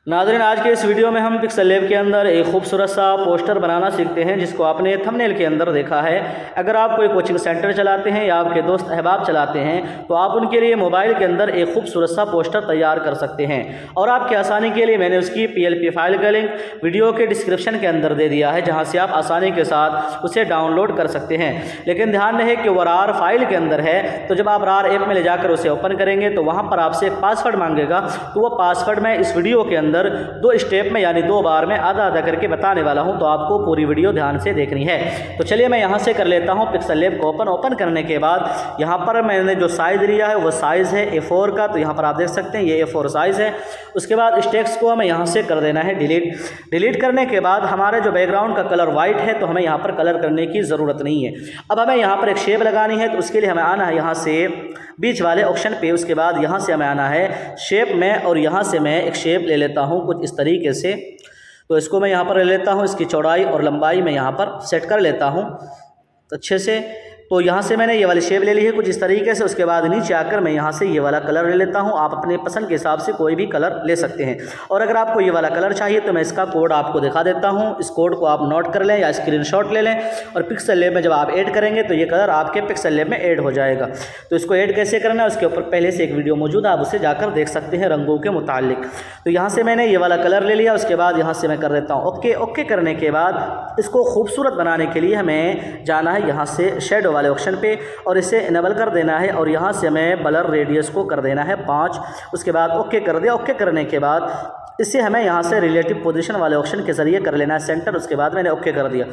नाज़रीन, आज के इस वीडियो में हम पिक्सल लैब के अंदर एक खूबसूरत सा पोस्टर बनाना सीखते हैं, जिसको आपने थंबनेल के अंदर देखा है। अगर आप कोई कोचिंग सेंटर चलाते हैं या आपके दोस्त अहबाब चलाते हैं तो आप उनके लिए मोबाइल के अंदर एक खूबसूरत सा पोस्टर तैयार कर सकते हैं। और आपकी आसानी के लिए मैंने उसकी PLP फाइल का लिंक वीडियो के डिस्क्रिप्शन के अंदर दे दिया है, जहाँ से आप आसानी के साथ उसे डाउनलोड कर सकते हैं। लेकिन ध्यान रहे कि वो RAR फाइल के अंदर है, तो जब आप RAR ऐप में ले जाकर उसे ओपन करेंगे तो वहाँ पर आपसे पासवर्ड मांगेगा। तो वो पासवर्ड मैं इस वीडियो के अंदर 2 स्टेप में यानी 2 बार में आधा आधा करके बताने वाला हूं, तो आपको पूरी वीडियो ध्यान से देखनी है। तो चलिए मैं यहां से कर लेता हूं पिक्सल लैब को ओपन करने के बाद यहां पर मैंने जो साइज़ लिया है वो साइज़ है A4 का, तो यहां पर आप देख सकते हैं ये A4 साइज़ है। उसके बाद इस टेक्स्ट को हमें यहां से कर देना है डिलीट करने के बाद हमारे जो बैकग्राउंड का कलर वाइट है, तो हमें यहाँ पर कलर करने की ज़रूरत नहीं है। अब हमें यहाँ पर एक शेप लगानी है, तो उसके लिए हमें आना है यहाँ से बीच वाले ऑप्शन पे। उसके बाद यहाँ से हमें आना है शेप में, और यहाँ से मैं एक शेप ले लेता हूँ कुछ इस तरीके से। तो इसको मैं यहाँ पर ले लेता हूँ, इसकी चौड़ाई और लंबाई मैं यहाँ पर सेट कर लेता हूँ अच्छे से। तो यहाँ से मैंने ये वाली शेप ले ली है कुछ इस तरीके से। उसके बाद नीचे आकर मैं यहाँ से ये वाला कलर ले लेता हूँ। आप अपने पसंद के हिसाब से कोई भी कलर ले सकते हैं। और अगर आपको ये वाला कलर चाहिए तो मैं इसका कोड आपको दिखा देता हूँ। इस कोड को आप नोट कर लें या स्क्रीनशॉट ले लें, और पिक्सल लैब में जब आप ऐड करेंगे तो ये कलर आपके पिक्सल लैब में ऐड हो जाएगा। तो इसको ऐड कैसे करना है उसके ऊपर पहले से एक वीडियो मौजूद है, आप उसे जाकर देख सकते हैं रंगों के मुतालिक। तो यहाँ से मैंने ये वाला कलर ले लिया। उसके बाद यहाँ से मैं कर देता हूँ ओके करने के बाद इसको खूबसूरत बनाने के लिए हमें जाना है यहाँ से शेडो वाले ऑप्शन पे, और इसे इनेबल कर देना है। और यहाँ से हमें ब्लर रेडियस को कर देना है 5। उसके बाद ओके कर दिया। ओके करने के बाद इसे हमें यहाँ से रिलेटिव पोजीशन वाले ऑप्शन के ज़रिए कर लेना है सेंटर। उसके बाद मैंने ओके कर दिया।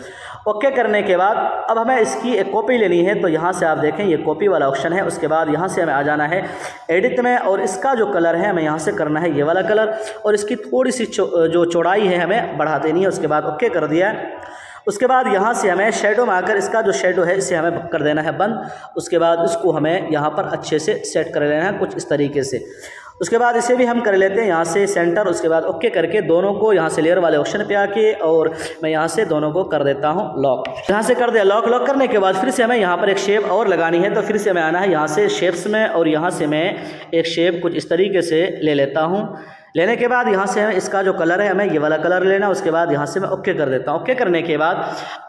ओके करने के बाद अब हमें इसकी एक कॉपी लेनी है, तो यहाँ से आप देखें ये कॉपी वाला ऑप्शन है। उसके बाद यहाँ से हमें आ जाना है एडिट में, और इसका जो कलर है हमें यहाँ से करना है ये वाला कलर, और इसकी थोड़ी सी जो चौड़ाई है हमें बढ़ा देनी है। उसके बाद ओके कर दिया। उसके बाद यहाँ से हमें शेडो में आकर इसका जो शेडो है इसे हमें कर देना है बंद। उसके बाद इसको हमें यहाँ पर अच्छे से सेट कर लेना है कुछ इस तरीके से। उसके बाद इसे भी हम कर लेते हैं यहाँ से सेंटर। उसके बाद ओके करके दोनों को यहाँ से लेयर वाले ऑप्शन पे आके, और मैं यहाँ से दोनों को कर देता हूँ लॉक। यहाँ से कर दिया लॉक करने के बाद फिर से हमें यहाँ पर एक शेप और लगानी है, तो फिर से हमें आना है यहाँ से शेप्स में, और यहाँ से मैं एक शेप कुछ इस तरीके से ले लेता हूँ। लेने के बाद यहाँ से इसका जो कलर है हमें ये वाला कलर लेना। उसके बाद यहाँ से मैं ओके कर देता हूँ। ओके करने के बाद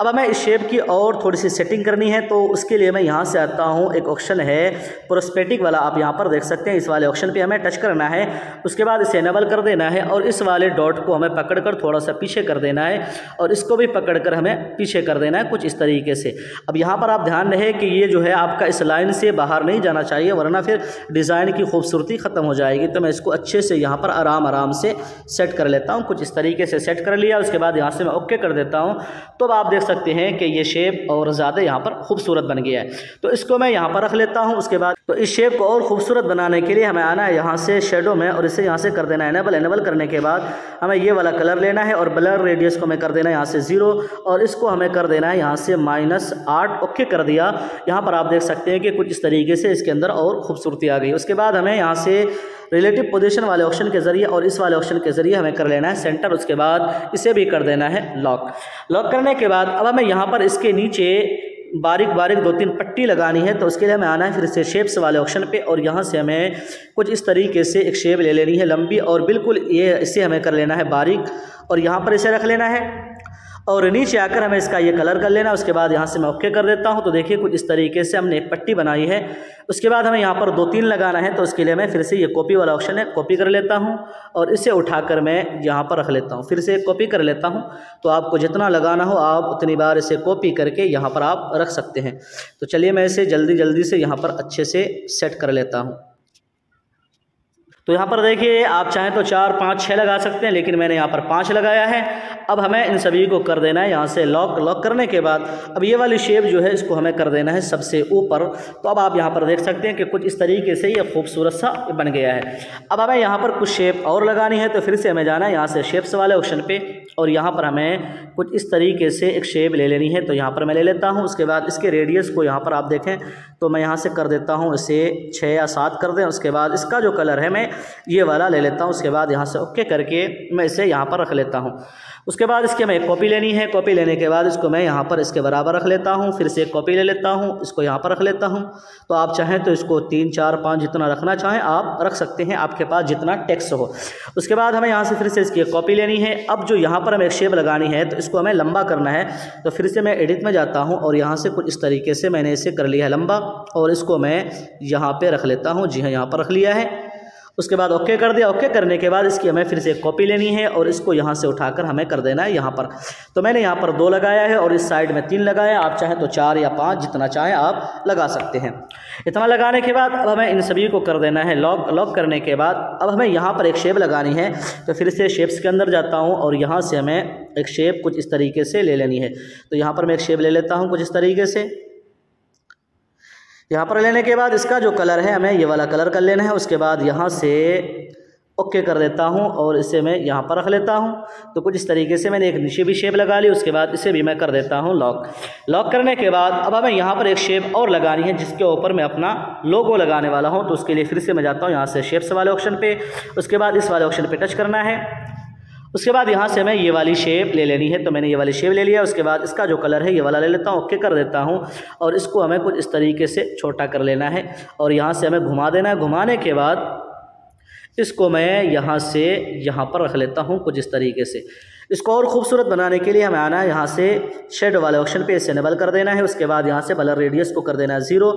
अब हमें इस शेप की और थोड़ी सी सेटिंग करनी है, तो उसके लिए मैं यहाँ से आता हूँ। एक ऑप्शन है प्रोस्पेक्टिव वाला, आप यहाँ पर देख सकते हैं। इस वाले ऑप्शन पे हमें टच करना है। उसके बाद इसे इनेबल कर देना है, और इस वाले डॉट को हमें पकड़कर थोड़ा सा पीछे कर देना है, और इसको भी पकड़कर हमें पीछे कर देना है कुछ इस तरीके से। अब यहाँ पर आप ध्यान रहे कि ये जो है आपका इस लाइन से बाहर नहीं जाना चाहिए, वरना फिर डिज़ाइन की खूबसूरती ख़त्म हो जाएगी। तो मैं इसको अच्छे से यहाँ पर आराम से सेट कर लेता हूं। कुछ इस तरीके से सेट कर लिया। उसके बाद यहां से मैं ओके कर देता हूं। तो अब आप देख सकते हैं कि ये शेप और ज़्यादा यहां पर खूबसूरत बन गया है। तो इसको मैं यहां पर रख लेता हूं। उसके बाद तो इस शेप को और खूबसूरत बनाने के लिए हमें आना है यहां से शेडो में, और इसे यहां से कर देना है इनेबल करने के बाद हमें ये वाला कलर लेना है, और ब्लर रेडियस को हमें कर देना है यहाँ से 0, और इसको हमें कर देना है यहाँ से -8। ओके कर दिया। यहाँ पर आप देख सकते हैं कि कुछ इस तरीके से इसके अंदर और खूबसूरती आ गई। उसके बाद हमें यहाँ से रिलेटिव पोजीशन वाले ऑप्शन के ज़रिए और इस वाले ऑप्शन के ज़रिए हमें कर लेना है सेंटर। उसके बाद इसे भी कर देना है लॉक करने के बाद अब हमें यहाँ पर इसके नीचे बारीक 2-3 पट्टी लगानी है। तो उसके लिए हमें आना है फिर से शेप्स वाले ऑप्शन पे, और यहाँ से हमें कुछ इस तरीके से एक शेप ले लेनी है लंबी, और बिल्कुल ये इसे हमें कर लेना है बारीक, और यहाँ पर इसे रख लेना है, और नीचे आकर हमें इसका ये कलर कर लेना। उसके बाद यहाँ से मैं ओके कर देता हूँ। तो देखिए कुछ इस तरीके से हमने एक पट्टी बनाई है। उसके बाद हमें यहाँ पर 2-3 लगाना है, तो उसके लिए मैं फिर से ये कॉपी वाला ऑप्शन है कॉपी कर लेता हूँ, और इसे उठाकर मैं यहाँ पर रख लेता हूँ। फिर से कॉपी कर लेता हूँ। तो आपको जितना लगाना हो आप उतनी बार इसे कॉपी करके यहाँ पर आप रख सकते हैं। तो चलिए मैं इसे जल्दी से यहाँ पर अच्छे से सेट कर लेता हूँ। तो यहाँ पर देखिए आप चाहें तो 4, 5, 6 लगा सकते हैं, लेकिन मैंने यहाँ पर 5 लगाया है। अब हमें इन सभी को कर देना है यहाँ से लॉक करने के बाद अब ये वाली शेप जो है इसको हमें कर देना है सबसे ऊपर। तो अब आप यहाँ पर देख सकते हैं कि कुछ इस तरीके से ये खूबसूरत सा बन गया है। अब हमें यहाँ पर कुछ शेप और लगानी है, तो फिर से हमें जाना है यहाँ से शेप्स वाले ऑप्शन पे, और यहाँ पर हमें कुछ इस तरीके से एक शेप ले लेनी है। तो यहाँ पर मैं ले लेता हूँ। उसके बाद इसके रेडियस को यहाँ पर आप देखें तो मैं यहाँ से कर देता हूँ इसे 6 या 7 कर दें। उसके बाद इसका जो कलर है मैं ये वाला ले लेता हूँ। उसके बाद यहाँ से ओके करके मैं इसे यहाँ पर रख लेता हूँ। उसके बाद इसके मैं एक कॉपी लेनी है। कॉपी लेने के बाद इसको मैं यहाँ पर इसके बराबर रख लेता हूँ। फिर से एक कॉपी ले लेता हूँ, इसको यहाँ पर रख लेता हूँ। तो आप चाहें तो इसको 3, 4, 5 जितना रखना चाहें आप रख सकते हैं, आपके पास जितना टेक्स्ट हो। उसके बाद हमें यहाँ से फिर से इसकी एक कॉपी लेनी है। अब जो यहाँ पर हमें एक शेप लगानी है तो इसको हमें लंबा करना है। तो फिर से मैं एडिट में जाता हूँ और यहाँ से कुछ इस तरीके से मैंने इसे कर लिया है लंबा, और इसको मैं यहाँ पर रख लेता हूँ। जी हाँ, यहाँ पर रख लिया है। उसके बाद ओके कर दिया। ओके करने के बाद इसकी हमें फिर से एक कॉपी लेनी है और इसको यहाँ से उठाकर हमें कर देना है यहाँ पर। तो मैंने यहाँ पर 2 लगाया है और इस साइड में 3 लगाया। आप चाहें तो 4 या 5 जितना चाहें आप लगा सकते हैं। इतना लगाने के बाद अब हमें इन सभी को कर देना है लॉक। लॉक करने के बाद अब हमें यहाँ पर एक शेप लगानी है। तो फिर से शेप्स के अंदर जाता हूँ और यहाँ से हमें एक शेप कुछ इस तरीके से ले लेनी है। तो यहाँ पर मैं एक शेप ले लेता हूँ कुछ इस तरीके से। यहाँ पर लेने के बाद इसका जो कलर है हमें ये वाला कलर कर लेना है। उसके बाद यहाँ से ओके कर देता हूँ और इसे मैं यहाँ पर रख लेता हूँ। तो कुछ इस तरीके से मैंने एक नीचे भी शेप लगा ली। उसके बाद इसे भी मैं कर देता हूँ लॉक। लॉक करने के बाद अब हमें यहाँ पर एक शेप और लगानी है जिसके ऊपर मैं अपना लोगो लगाने वाला हूँ। तो उसके लिए फिर से मैं जाता हूँ यहाँ से शेप्स वाले ऑप्शन पे। उसके बाद इस वाले ऑप्शन पे टच करना है। उसके बाद यहाँ से हमें ये वाली शेप ले लेनी है। तो मैंने ये वाली शेप ले लिया। उसके बाद इसका जो कलर है ये वाला ले लेता हूँ, ओके कर देता हूँ और इसको हमें कुछ इस तरीके से छोटा कर लेना है और यहाँ से हमें घुमा देना है। घुमाने के बाद इसको मैं यहाँ से यहाँ पर रख लेता हूँ कुछ इस तरीके से। इसको और खूबसूरत बनाने के लिए हमें आना है यहाँ से शेड वाले ऑप्शन पे, इसे इनेबल कर देना है। उसके बाद यहाँ से ब्लर रेडियस को कर देना है 0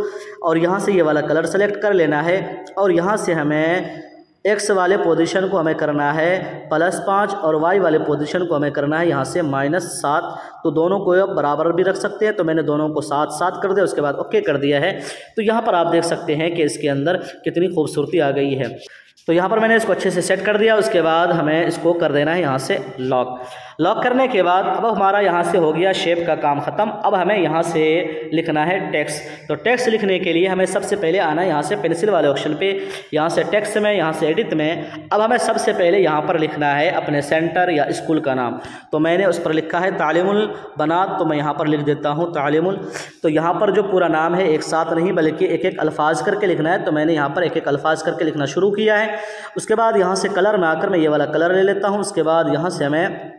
और यहाँ से ये वाला कलर सेलेक्ट कर लेना है और यहाँ से हमें एक्स वाले पोजीशन को हमें करना है +5 और वाई वाले पोजीशन को हमें करना है यहाँ से -7। तो दोनों को आप बराबर भी रख सकते हैं। तो मैंने दोनों को 7-7 कर दिया। उसके बाद ओके कर दिया है। तो यहाँ पर आप देख सकते हैं कि इसके अंदर कितनी खूबसूरती आ गई है। तो यहाँ पर मैंने इसको अच्छे से सेट कर दिया। उसके बाद हमें इसको कर देना है यहाँ से लॉक। लॉक करने के बाद अब हमारा यहाँ से हो गया शेप का काम ख़त्म। अब हमें यहाँ से लिखना है टेक्स्ट। तो टेक्स्ट लिखने के लिए हमें सबसे पहले आना है यहाँ से पेंसिल वाले ऑप्शन पे, यहाँ से टेक्स्ट में, यहाँ से एडिट में। अब हमें सबसे पहले यहाँ पर लिखना है अपने सेंटर या स्कूल का नाम। तो मैंने उस पर लिखा है तालीमुल बनात। तो मैं यहाँ पर लिख देता हूँ तालीमुल। तो यहाँ पर जो पूरा नाम है एक साथ नहीं बल्कि एक एक अल्फाज करके लिखना है। तो मैंने यहाँ पर एक एक अल्फाज करके लिखना शुरू किया है। उसके बाद यहाँ से कलर में आकर मैं ये वाला कलर ले लेता हूँ। उसके बाद यहाँ से हमें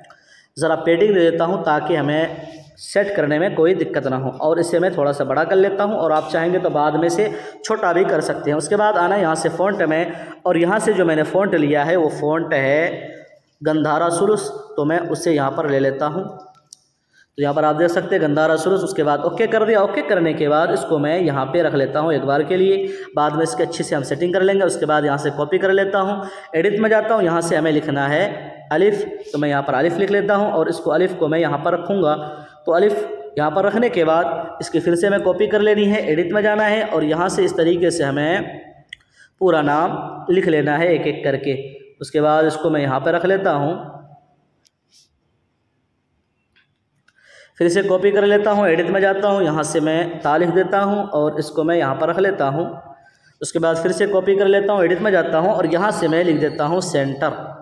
ज़रा पेडिंग दे देता हूँ ताकि हमें सेट करने में कोई दिक्कत ना हो, और इसे मैं थोड़ा सा बड़ा कर लेता हूँ और आप चाहेंगे तो बाद में से छोटा भी कर सकते हैं। उसके बाद आना यहाँ से फ़ॉन्ट में और यहाँ से जो मैंने फ़ॉन्ट लिया है वो फ़ॉन्ट है गंधारा सुरुस। तो मैं उसे यहाँ पर ले लेता हूँ। तो यहाँ पर आप देख सकते हैं गंधारा सुरुस। उसके बाद ओके कर दिया। ओके करने के बाद इसको मैं यहाँ पे रख लेता हूँ एक बार के लिए, बाद में इसके अच्छे से हम सेटिंग कर लेंगे। उसके बाद यहाँ से कॉपी कर लेता हूँ, एडिट में जाता हूँ, यहाँ से हमें लिखना है अलिफ। तो मैं यहाँ पर अलिफ लिख लेता हूँ और इसको अलिफ को मैं यहाँ पर रखूँगा। तो अलिफ यहाँ पर रखने के बाद इसकी फिर से हमें कॉपी कर लेनी है, एडिट में जाना है और यहाँ से इस तरीके से हमें पूरा नाम लिख लेना है एक एक करके। उसके बाद इसको मैं यहाँ पर रख लेता हूँ, फिर से कॉपी कर लेता हूँ, एडिट में जाता हूँ, यहाँ से मैं ता लिख देता हूँ और इसको मैं यहाँ पर रख लेता हूँ। उसके बाद फिर से कॉपी कर लेता हूँ, एडिट में जाता हूँ और यहाँ से मैं लिख देता हूँ सेंटर।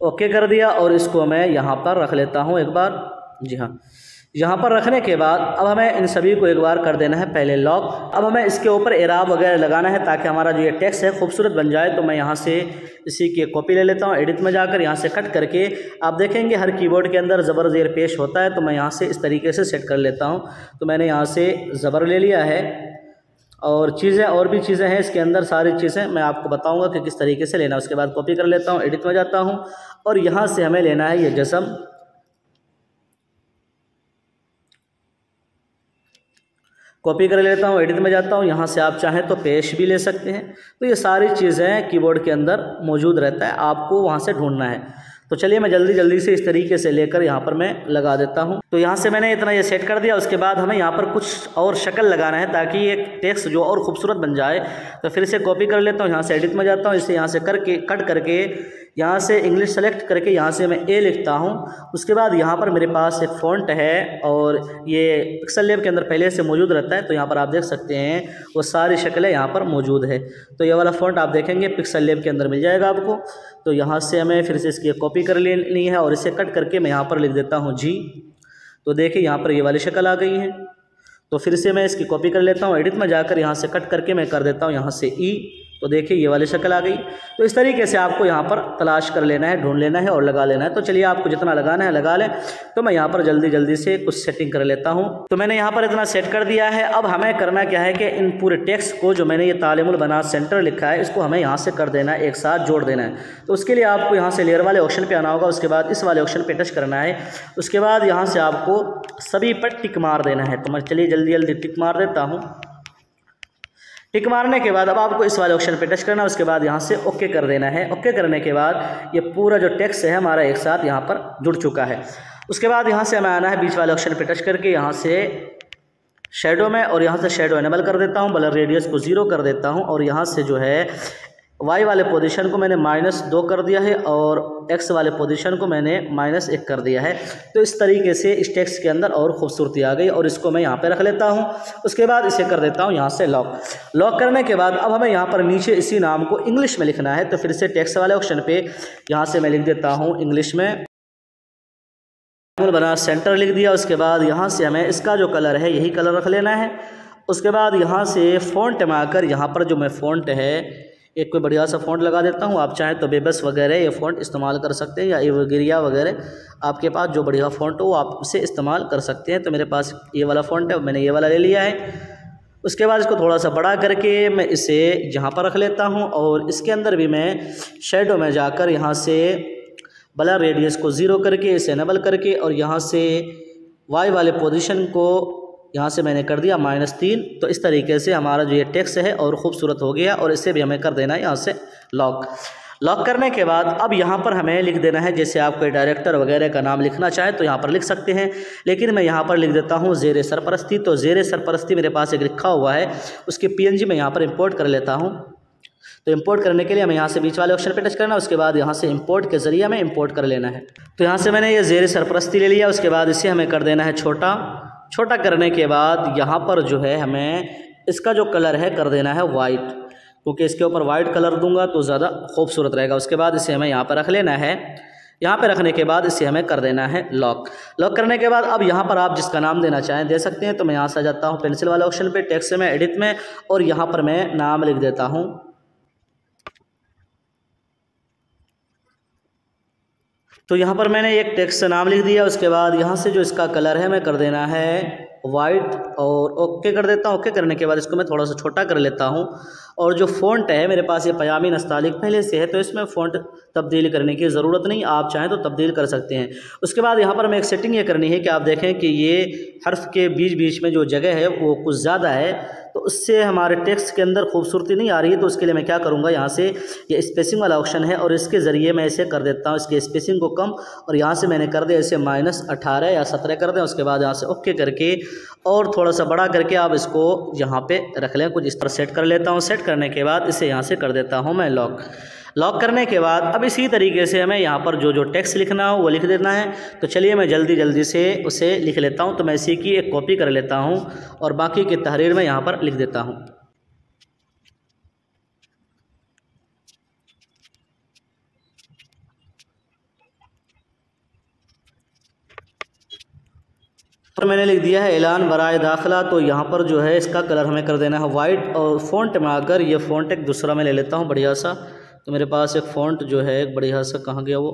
ओके कर दिया और इसको मैं यहाँ पर रख लेता हूँ एक बार। जी हाँ, यहाँ पर रखने के बाद अब हमें इन सभी को एक बार कर देना है पहले लॉक। अब हमें इसके ऊपर एराब वगैरह लगाना है ताकि हमारा जो ये टेक्स्ट है खूबसूरत बन जाए। तो मैं यहाँ से इसी की कॉपी ले लेता हूँ, एडिट में जाकर यहाँ से कट करके आप देखेंगे हर कीबोर्ड के अंदर ज़बर ज़ेर पेश होता है। तो मैं यहाँ से इस तरीके से सेट कर लेता हूँ। तो मैंने यहाँ से ज़बर ले लिया है और चीज़ें और भी चीज़ें हैं इसके अंदर, सारी चीज़ें मैं आपको बताऊँगा कि किस तरीके से लेना है। उसके बाद कॉपी कर लेता हूँ, एडिट में जाता हूँ और यहाँ से हमें लेना है ये जस्म। कॉपी कर लेता हूँ, एडिट में जाता हूँ, यहाँ से आप चाहें तो पेश भी ले सकते हैं। तो ये सारी चीज़ें कीबोर्ड के अंदर मौजूद रहता है, आपको वहाँ से ढूंढना है। तो चलिए मैं जल्दी से इस तरीके से लेकर यहाँ पर मैं लगा देता हूँ। तो यहाँ से मैंने इतना ये सेट कर दिया। उसके बाद हमें यहाँ पर कुछ और शक्ल लगाना है ताकि ये टेक्स्ट जो और खूबसूरत बन जाए। तो फिर से कॉपी कर लेता हूँ, यहाँ से एडिट में जाता हूँ, इसे यहाँ से करके कट करके यहाँ से इंग्लिश सेलेक्ट करके यहाँ से मैं ए लिखता हूँ। उसके बाद यहाँ पर मेरे पास एक फ़ॉन्ट है और ये पिक्सल लैब के अंदर पहले से मौजूद रहता है। तो यहाँ पर आप देख सकते हैं वो सारी शक्लें यहाँ पर मौजूद है। तो ये वाला फ़ॉन्ट आप देखेंगे पिक्सल लैब के अंदर मिल जाएगा आपको। तो यहाँ से हमें फिर से इसकी कॉपी कर लेनी है और इसे कट करके मैं यहाँ पर लिख देता हूँ जी। तो देखिए यहाँ पर ये वाली शक्ल आ गई है। तो फिर से मैं इसकी कॉपी कर लेता हूँ, एडिट में जाकर यहाँ से कट करके मैं कर देता हूँ यहाँ से ई। तो देखिए ये वाली शक्ल आ गई। तो इस तरीके से आपको यहाँ पर तलाश कर लेना है, ढूंढ लेना है और लगा लेना है। तो चलिए आपको जितना लगाना है लगा लें। तो मैं यहाँ पर जल्दी जल्दी से कुछ सेटिंग कर लेता हूँ। तो मैंने यहाँ पर इतना सेट कर दिया है। अब हमें करना क्या है कि इन पूरे टेक्स्ट को जो मैंने ये तालीमुल बनात सेंटर लिखा है इसको हमें यहाँ से कर देना है, एक साथ जोड़ देना है। तो उसके लिए आपको यहाँ से लेयर वाले ऑप्शन पर आना होगा, उसके बाद इस वाले ऑप्शन पर टच करना है, उसके बाद यहाँ से आपको सभी पर टिक मार देना है। तो मैं चलिए जल्दी जल्दी टिक मार देता हूँ। टिक मारने के बाद अब आपको इस वाले ऑप्शन पे टच करना है, उसके बाद यहाँ से ओके कर देना है। ओके करने के बाद ये पूरा जो टेक्स्ट है हमारा एक साथ यहाँ पर जुड़ चुका है। उसके बाद यहाँ से हमें आना है बीच वाले ऑप्शन पे टच करके यहाँ से शेडो में, और यहाँ से शेडो एनेबल कर देता हूँ, ब्लर रेडियस को 0 कर देता हूँ, और यहाँ से जो है वाई वाले पोजीशन को मैंने -2 कर दिया है और एक्स वाले पोजीशन को मैंने -1 कर दिया है। तो इस तरीके से इस टेक्स्ट के अंदर और खूबसूरती आ गई, और इसको मैं यहाँ पे रख लेता हूँ। उसके बाद इसे कर देता हूँ यहाँ से लॉक। लॉक करने के बाद अब हमें यहाँ पर नीचे इसी नाम को इंग्लिश में लिखना है। तो फिर से टेक्स्ट वाले ऑप्शन पे यहाँ से मैं लिख देता हूँ इंग्लिश में, बना सेंटर लिख दिया। उसके बाद यहाँ से हमें इसका जो कलर है यही कलर रख लेना है। उसके बाद यहाँ से फ़ॉन्ट में आकर यहाँ पर जो मैं फ़ॉन्ट है एक कोई बढ़िया सा फ़ॉन्ट लगा देता हूँ। आप चाहें तो बेबस वगैरह ये फ़ॉन्ट इस्तेमाल कर सकते हैं, या एवगिरिया वगैरह, आपके पास जो बढ़िया फ़ॉन्ट हो वो आप उसे इस्तेमाल कर सकते हैं। तो मेरे पास ये वाला फ़ॉन्ट है, मैंने ये वाला ले लिया है। उसके बाद इसको थोड़ा सा बड़ा करके मैं इसे यहाँ पर रख लेता हूँ, और इसके अंदर भी मैं शेडो में जाकर यहाँ से ब्लर रेडियस को 0 करके इसे एनेबल करके, और यहाँ से वाई वाले पोजीशन को यहाँ से मैंने कर दिया -3। तो इस तरीके से हमारा जो ये टेक्स्ट है और ख़ूबसूरत हो गया, और इसे भी हमें कर देना है यहाँ से लॉक। लॉक करने के बाद अब यहाँ पर हमें लिख देना है, जैसे आप कोई डायरेक्टर वगैरह का नाम लिखना चाहें तो यहाँ पर लिख सकते हैं, लेकिन मैं यहाँ पर लिख देता हूँ ज़ेरे सरपरस्ती। तो ज़ेरे सरपरस्ती मेरे पास एक लिखा हुआ है, उसकी PNG मैं यहाँ पर इंपोर्ट कर लेता हूँ। तो इंपोर्ट करने के लिए हमें यहाँ से बीच वाले ऑप्शन पे टच करना है, उसके बाद यहाँ से इंपोर्ट के ज़रिए हमें इंपोर्ट कर लेना है। तो यहाँ से मैंने ये ज़ेरे सरपरस्ती ले लिया। उसके बाद इसे हमें कर देना है छोटा। छोटा करने के बाद यहाँ पर जो है हमें इसका जो कलर है कर देना है वाइट, क्योंकि इसके ऊपर वाइट कलर दूंगा तो ज़्यादा खूबसूरत रहेगा। उसके बाद इसे हमें यहाँ पर रख लेना है। यहाँ पे रखने के बाद इसे हमें कर देना है लॉक। लॉक करने के बाद अब यहाँ पर आप जिसका नाम देना चाहें दे सकते हैं। तो मैं यहाँ से आ जाता हूँ पेंसिल वाले ऑप्शन पे, टेक्स्ट में, एडिट में, और यहाँ पर मैं नाम लिख देता हूँ। तो यहाँ पर मैंने एक टेक्स्ट से नाम लिख दिया। उसके बाद यहाँ से जो इसका कलर है मैं कर देना है वाइट, और ओके कर देता हूँ। ओके करने के बाद इसको मैं थोड़ा सा छोटा कर लेता हूँ, और जो फ़ॉन्ट है मेरे पास ये पयामी नस्तालिक पहले से है, तो इसमें फ़ॉन्ट तब्दील करने की ज़रूरत नहीं, आप चाहें तो तब्दील कर सकते हैं। उसके बाद यहाँ पर मैं एक सेटिंग ये करनी है कि आप देखें कि ये हर्फ के बीच बीच में जो जगह है वो कुछ ज़्यादा है, तो उससे हमारे टेक्स्ट के अंदर खूबसूरती नहीं आ रही है। तो उसके लिए मैं क्या करूँगा, यहाँ से ये स्पेसिंग वाला ऑप्शन है और इसके ज़रिए मैं इसे कर देता हूँ, इसके स्पेसिंग को कम, और यहाँ से मैंने कर दिया इसे -18 या 17 कर दें। उसके बाद यहाँ से ओके करके और थोड़ा सा बड़ा करके आप इसको यहाँ पे रख लें, कुछ इस तरह सेट कर लेता हूँ। सेट करने के बाद इसे यहाँ से कर देता हूँ मैं लॉक। लॉक करने के बाद अब इसी तरीके से हमें यहाँ पर जो जो टेक्स्ट लिखना हो वो लिख देना है। तो चलिए मैं जल्दी जल्दी से उसे लिख लेता हूँ। तो मैं इसी की एक कॉपी कर लेता हूँ और बाकी की तहरीर में यहाँ पर लिख देता हूँ। पर मैंने लिख दिया है ऐलान बराए दाखिला। तो यहाँ पर जो है इसका कलर हमें कर देना है वाइट, और फ़ॉन्ट में आकर ये फ़ॉन्ट एक दूसरा मैं ले लेता हूँ बढ़िया सा। तो मेरे पास एक फ़ॉन्ट जो है एक बढ़िया सा, कहाँ गया वो,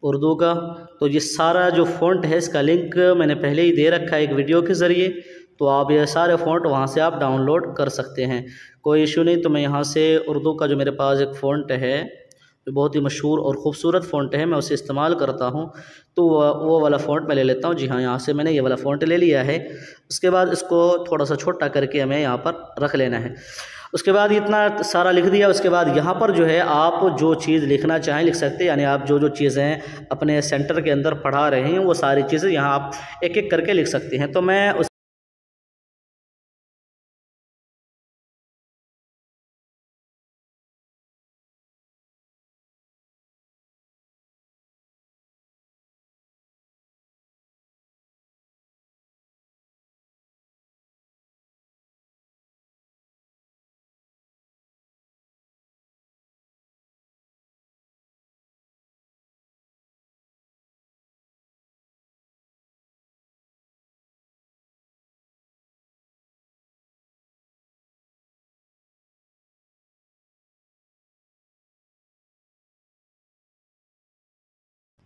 उर्दू का। तो ये सारा जो फ़ॉन्ट है इसका लिंक मैंने पहले ही दे रखा है एक वीडियो के ज़रिए, तो आप ये सारे फ़ॉन्ट वहाँ से आप डाउनलोड कर सकते हैं, कोई इशू नहीं। तो मैं यहाँ से उर्दू का जो मेरे पास एक फ़ॉन्ट है जो बहुत ही मशहूर और ख़ूबसूरत फ़ॉन्ट है, मैं उसे इस्तेमाल करता हूँ। तो वो वाला फ़ॉन्ट मैं ले लेता हूँ। जी हाँ, यहाँ से मैंने ये वाला फ़ॉन्ट ले लिया है। उसके बाद इसको थोड़ा सा छोटा करके हमें यहाँ पर रख लेना है। उसके बाद इतना सारा लिख दिया। उसके बाद यहाँ पर जो है आप जो चीज़ लिखना चाहें लिख सकते हैं, यानी आप जो जो चीज़ें अपने सेंटर के अंदर पढ़ा रहे हैं वो सारी चीज़ें यहाँ आप एक एक करके लिख सकते हैं। तो मैं उस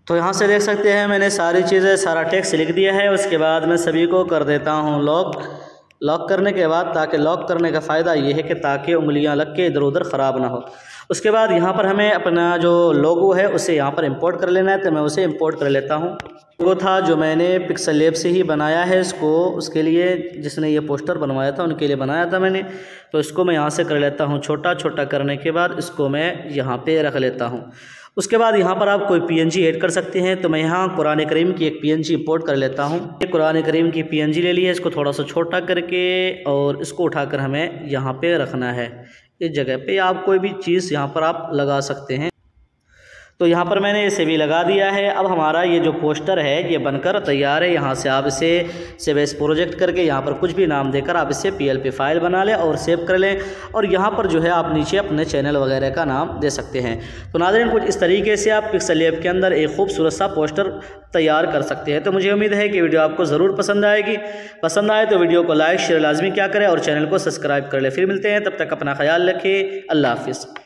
तो यहाँ से देख सकते हैं मैंने सारी चीज़ें, सारा टेक्स्ट लिख दिया है। उसके बाद मैं सभी को कर देता हूँ लॉक करने के बाद, ताकि लॉक करने का फ़ायदा ये है कि ताकि उंगलियाँ लग के इधर उधर ख़राब ना हो। उसके बाद यहाँ पर हमें अपना जो लोगो है उसे यहाँ पर इंपोर्ट कर लेना है, तो मैं उसे इंपोर्ट कर लेता हूँ। वो था जो मैंने पिक्सल लैब से ही बनाया है इसको, उसके लिए जिसने ये पोस्टर बनवाया था उनके लिए बनाया था मैंने। तो इसको मैं यहाँ से कर लेता हूँ छोटा छोटा, करने के बाद इसको मैं यहाँ पे रख लेता हूँ। उसके बाद यहाँ पर आप कोई PNG ऐड कर सकते हैं। तो मैं यहाँ कुरान करीम की एक PNG इंपोर्ट कर लेता हूँ। ये कुरान करीम की PNG ले ली है, इसको थोड़ा सा छोटा करके और इसको उठाकर हमें यहाँ पे रखना है। इस जगह पे आप कोई भी चीज़ यहाँ पर आप लगा सकते हैं। तो यहाँ पर मैंने इसे भी लगा दिया है। अब हमारा ये जो पोस्टर है ये बनकर तैयार है। यहाँ से आप इसे सेव एज प्रोजेक्ट करके यहाँ पर कुछ भी नाम देकर आप इसे PLP फाइल बना लें और सेव कर लें। और यहाँ पर जो है आप नीचे अपने चैनल वगैरह का नाम दे सकते हैं। तो नाज़रीन, कुछ इस तरीके से आप पिक्सल लैब के अंदर एक खूबसूरत सा पोस्टर तैयार कर सकते हैं। तो मुझे उम्मीद है कि वीडियो आपको ज़रूर पसंद आएगी। पसंद आए तो वीडियो को लाइक शेयर लाजमी क्या करें और चैनल को सब्सक्राइब कर ले। फिर मिलते हैं, तब तक अपना ख्याल रखें। अल्लाह हाफिज़।